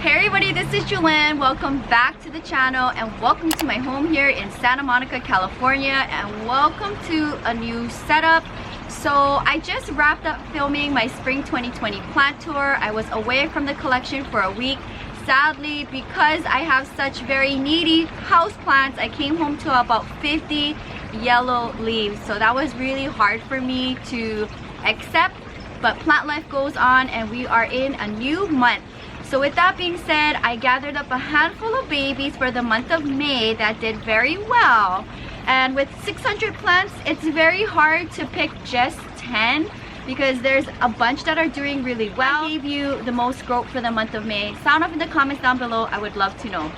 Hey everybody, this is Jewelyn. Welcome back to the channel and welcome to my home here in Santa Monica, California, and welcome to a new setup. So I just wrapped up filming my spring 2020 plant tour. I was away from the collection for a week. Sadly, because I have such very needy houseplants, I came home to about 50 yellow leaves. So that was really hard for me to accept, but plant life goes on and we are in a new month. So with that being said, I gathered up a handful of babies for the month of May that did very well. And with 600 plants, it's very hard to pick just 10 because there's a bunch that are doing really well. I gave you the most growth for the month of May. Sound off in the comments down below, I would love to know.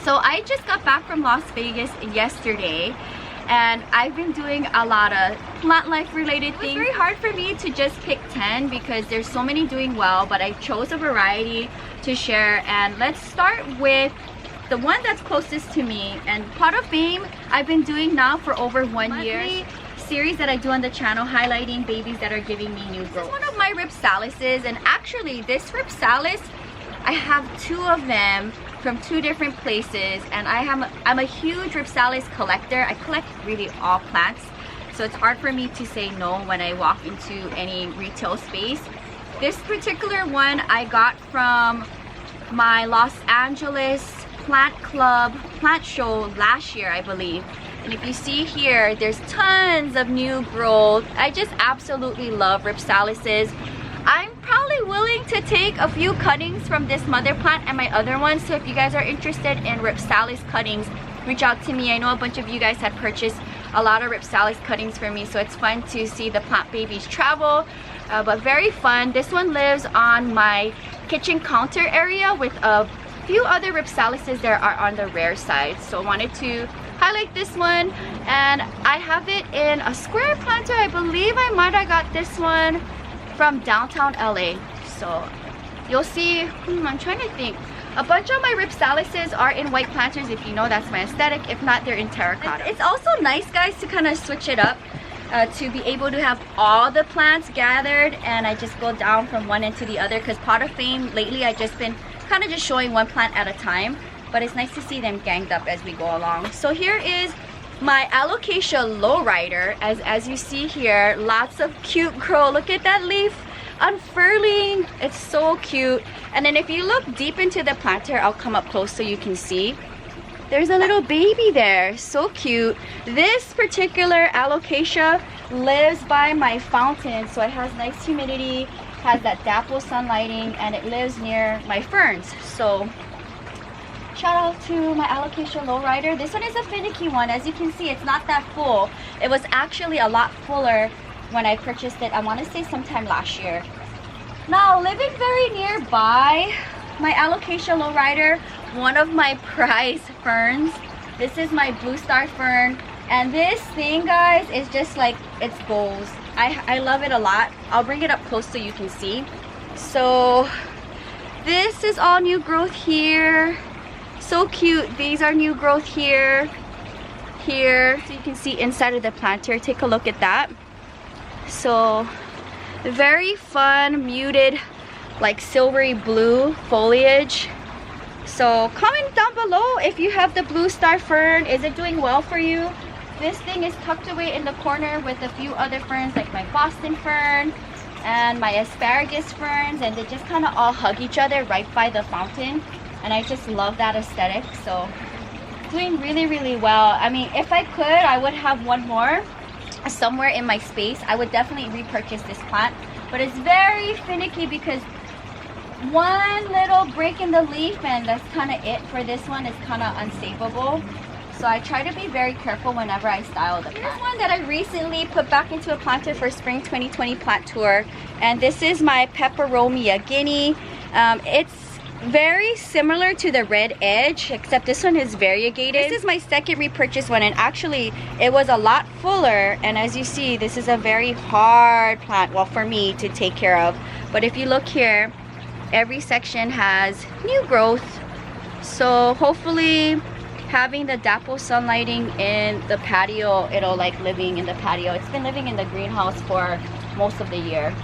So I just got back from Las Vegas yesterday and I've been doing a lot of plant life related things. It's very hard for me to just pick 10 because there's so many doing well, but I chose a variety to share. And let's start with the one that's closest to me, and Pot of Fame I've been doing now for over 1 year. Series that I do on the channel highlighting babies that are giving me new growth. This is one of my Ripsalises, and actually this Ripsalis, I have two of them from two different places, and I'm a huge Ripsalis collector. I collect really all plants, so it's hard for me to say no when I walk into any retail space. This particular one I got from my Los Angeles Plant Club plant show last year, I believe. And if you see here, there's tons of new growth. I just absolutely love Ripsalises. I'm probably willing to take a few cuttings from this mother plant and my other ones. So if you guys are interested in Ripsalis cuttings, reach out to me. I know a bunch of you guys had purchased a lot of Ripsalis cuttings for me, so it's fun to see the plant babies travel, but very fun. This one lives on my kitchen counter area with a few other Ripsalises that are on the rare side. So I wanted to highlight this one, and I have it in a square planter. I believe I might have got this one from downtown LA. So you'll see, I'm trying to think. A bunch of my Ripsalises are in white planters, if you know that's my aesthetic. If not, they're in terracotta. It's also nice, guys, to kind of switch it up, to be able to have all the plants gathered, and I just go down from one end to the other, because Pot of Fame lately I just been kind of just showing one plant at a time, but it's nice to see them ganged up as we go along. So here is my Alocasia lowrider. As you see here, lots of cute growth. Look at that leaf unfurling, it's so cute. And then if you look deep into the planter, I'll come up close so you can see, there's a little baby there, so cute. This particular Alocasia lives by my fountain, so it has nice humidity, has that dapple sunlighting, and it lives near my ferns. So shout out to my Alocasia lowrider. This one is a finicky one. As you can see, it's not that full. It was actually a lot fuller when I purchased it, I want to say sometime last year. Now, living very nearby, my Alocasia lowrider, one of my prize ferns. This is my blue star fern, and this thing, guys, is just like, it's goals. I love it a lot. I'll bring it up close so you can see. So this is all new growth here. So cute. These are new growth here, so you can see inside of the planter. Take a look at that. So very fun, muted, like silvery blue foliage. So comment down below if you have the blue star fern. Is it doing well for you? This thing is tucked away in the corner with a few other ferns, like my Boston fern and my asparagus ferns, and they just kind of all hug each other right by the fountain, and I just love that aesthetic. So doing really, really well. I mean, if I could, I would have one more somewhere in my space. I would definitely repurchase this plant, but it's very finicky because one little break in the leaf and that's kind of it for this one. Is kind of unsavable, so I try to be very careful whenever I style the plant. Here's one that I recently put back into a planter for spring 2020 plant tour, and this is my Peperomia Guinea. It's very similar to the red edge, except this one is variegated. This is my second repurchase one, and actually it was a lot fuller, and as you see, this is a very hard plant, well, for me to take care of. But if you look here, every section has new growth, so hopefully having the dapple sunlighting in the patio, it'll like living in the patio. It's been living in the greenhouse for most of the year.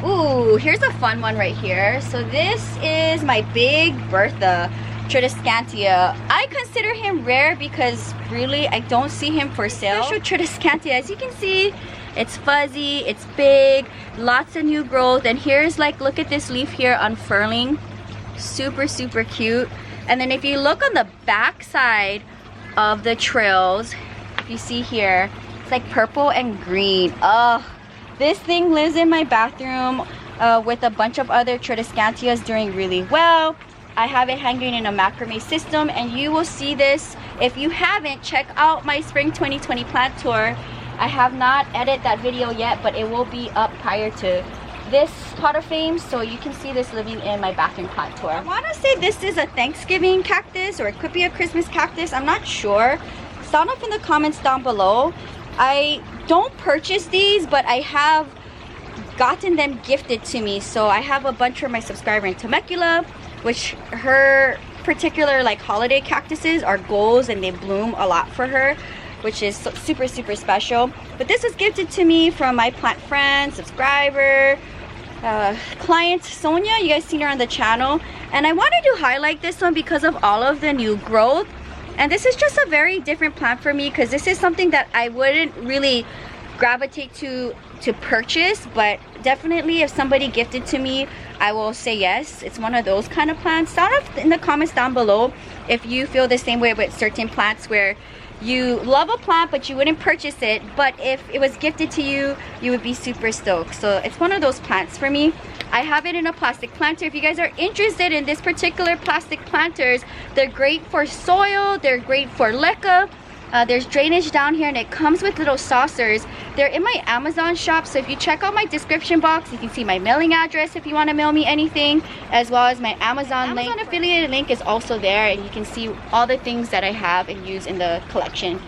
Ooh, here's a fun one right here. So this is my big Bertha Tradiscantia. I consider him rare because really I don't see him for sale. Special Tradiscantia, as you can see, it's fuzzy, it's big, lots of new growth. And here's like, look at this leaf here unfurling. Super, super cute. And then if you look on the back side of the trails, if you see here, it's like purple and green. Oh, this thing lives in my bathroom with a bunch of other Tradiscantias doing really well. I have it hanging in a macrame system, and you will see this. If you haven't, check out my Spring 2020 plant tour. I have not edited that video yet, but it will be up prior to this pot of fame, so you can see this living in my bathroom plant tour. I want to say this is a Thanksgiving cactus, or it could be a Christmas cactus. I'm not sure. Sound off in the comments down below. I don't purchase these, but I have gotten them gifted to me. So I have a bunch from my subscriber in Temecula, which her particular like holiday cactuses are golds and they bloom a lot for her, which is super, super special. But this was gifted to me from my plant friend, subscriber, client Sonia. You guys seen her on the channel, and I wanted to highlight this one because of all of the new growth. And this is just a very different plant for me because this is something that I wouldn't really gravitate to purchase, but definitely if somebody gifted to me, I will say yes. It's one of those kind of plants. Sound off in the comments down below if you feel the same way with certain plants where you love a plant but you wouldn't purchase it, but if it was gifted to you, you would be super stoked. So it's one of those plants for me. I have it in a plastic planter. If you guys are interested in this particular plastic planters, they're great for soil, they're great for leca. There's drainage down here, and it comes with little saucers. They're in my Amazon shop, so if you check out my description box, you can see my mailing address if you want to mail me anything, as well as my Amazon link. Amazon affiliated link is also there, and you can see all the things that I have and use in the collection.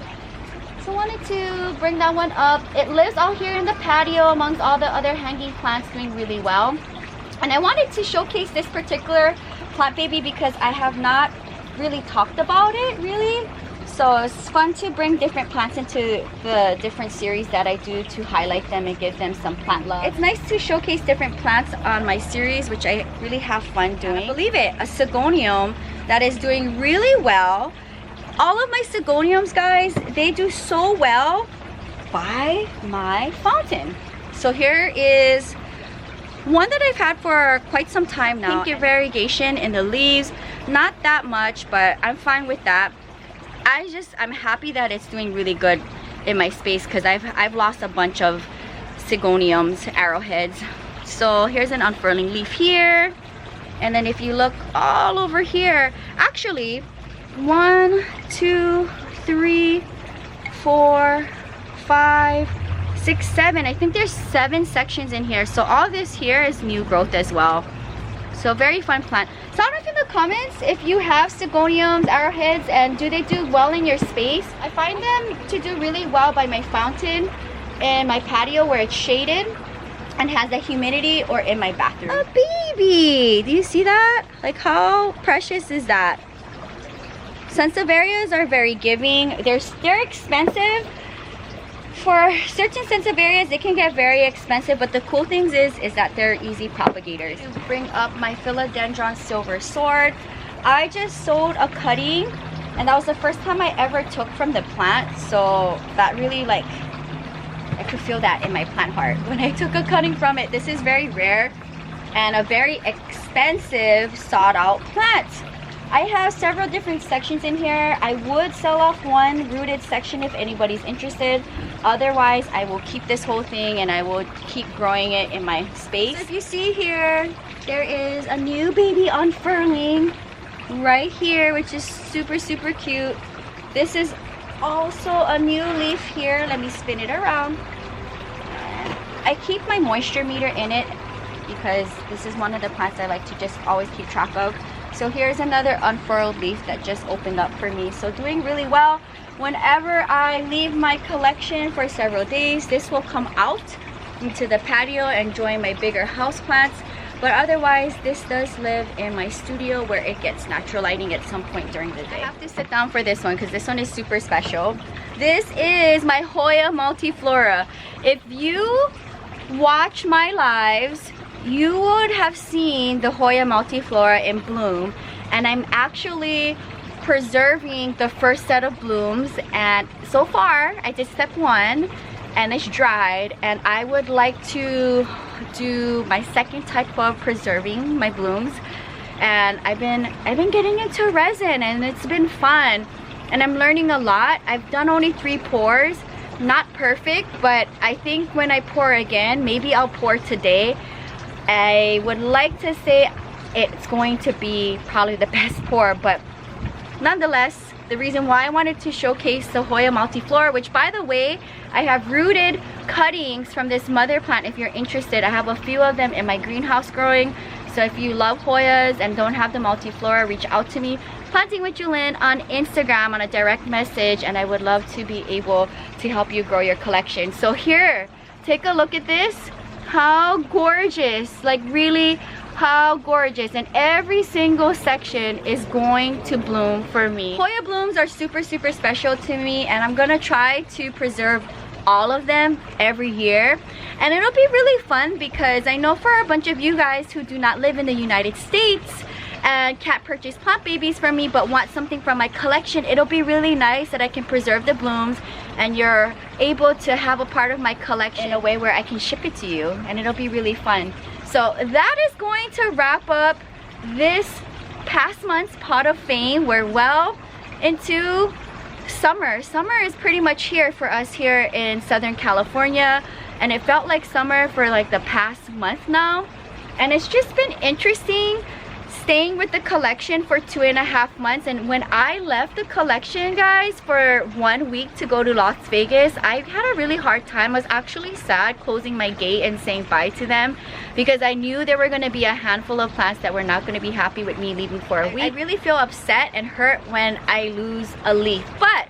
So I wanted to bring that one up. It lives out here in the patio amongst all the other hanging plants doing really well. And I wanted to showcase this particular plant baby because I have not really talked about it really. So it's fun to bring different plants into the different series that I do to highlight them and give them some plant love. It's nice to showcase different plants on my series, which I really have fun doing. Believe it, a Sigonium that is doing really well. All of my Sigoniums, guys, they do so well by my fountain. So here is one that I've had for quite some time now. Pink variegation in the leaves, not that much, but I'm fine with that. I'm happy that it's doing really good in my space because I've lost a bunch of Sigoniums, arrowheads. So here's an unfurling leaf here, and then if you look all over here, actually 1, 2, 3, 4, 5, 6, 7. I think there's 7 sections in here. So all this here is new growth as well. So very fun plant. Sound off in the comments if you have Sigoniums, arrowheads, and do they do well in your space. I find them to do really well by my fountain and my patio where it's shaded and has the humidity, or in my bathroom. A baby! Do you see that? Like, how precious is that? Sansevierias are very giving. They're expensive. For certain Sansevierias, they can get very expensive, but the cool thing is that they're easy propagators. To bring up my Philodendron silver sword, I just sold a cutting, and that was the first time I ever took from the plant. So that really, like, I could feel that in my plant heart when I took a cutting from it. This is very rare and a very expensive sought out plant. I have several different sections in here. I would sell off one rooted section if anybody's interested. Otherwise, I will keep this whole thing and I will keep growing it in my space. So if you see here, there is a new baby unfurling right here, which is super, super cute. This is also a new leaf here. Let me spin it around. I keep my moisture meter in it because this is one of the plants I like to just always keep track of. So here's another unfurled leaf that just opened up for me. So doing really well. Whenever I leave my collection for several days, this will come out into the patio and join my bigger houseplants. But otherwise, this does live in my studio where it gets natural lighting at some point during the day. I have to sit down for this one because this one is super special. This is my Hoya Multiflora. If you watch my lives, you would have seen the Hoya Multiflora in bloom, and I'm actually preserving the first set of blooms, and so far I did step 1 and it's dried, and I would like to do my second type of preserving my blooms. And I've been getting into resin, and it's been fun, and I'm learning a lot. I've done only 3 pours, not perfect, but I think when I pour again, maybe I'll pour today. I would like to say it's going to be probably the best pour, but nonetheless, the reason why I wanted to showcase the Hoya Multiflora, which by the way, I have rooted cuttings from this mother plant. If you're interested, I have a few of them in my greenhouse growing. So if you love Hoyas and don't have the Multiflora, reach out to me, Planting with Jewelyn, on Instagram on a direct message, and I would love to be able to help you grow your collection. So here, take a look at this. How gorgeous, like really how gorgeous, and every single section is going to bloom for me. Hoya blooms are super special to me, and I'm gonna try to preserve all of them every year, and it'll be really fun because I know for a bunch of you guys who do not live in the United States and can't purchase plant babies from me but want something from my collection, it'll be really nice that I can preserve the blooms and you're able to have a part of my collection in a way where I can ship it to you, and it'll be really fun. So that is going to wrap up this past month's Pot of Fame. We're well into summer. Summer is pretty much here for us here in Southern California, and it felt like summer for like the past month now, and it's just been interesting staying with the collection for 2.5 months. And when I left the collection, guys, for 1 week to go to Las Vegas, I had a really hard time. I was actually sad closing my gate and saying bye to them because I knew there were going to be a handful of plants that were not going to be happy with me leaving for a week. I really feel upset and hurt when I lose a leaf, but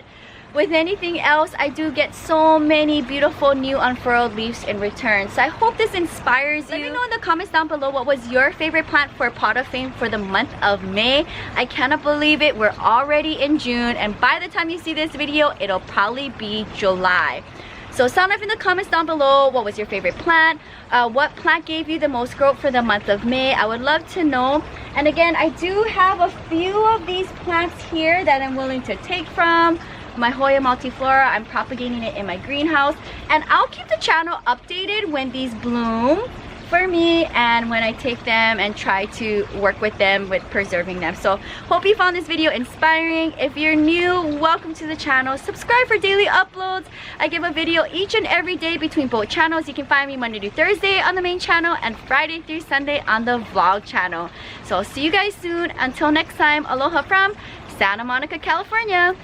with anything else, I do get so many beautiful new unfurled leaves in return. So I hope this inspires you. Let me know in the comments down below what was your favorite plant for Pot of Fame for the month of May. I cannot believe it. We're already in June, and by the time you see this video, it'll probably be July. So sound off in the comments down below. What was your favorite plant? What plant gave you the most growth for the month of May? I would love to know. And again, I do have a few of these plants here that I'm willing to take from my Hoya Multiflora. I'm propagating it in my greenhouse, and I'll keep the channel updated when these bloom for me and when I take them and try to work with them with preserving them. So hope you found this video inspiring. If you're new, welcome to the channel. Subscribe for daily uploads. I give a video each and every day between both channels. You can find me Monday to Thursday on the main channel and Friday through Sunday on the vlog channel. So I'll see you guys soon. Until next time, aloha from Santa Monica, California.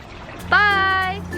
Bye!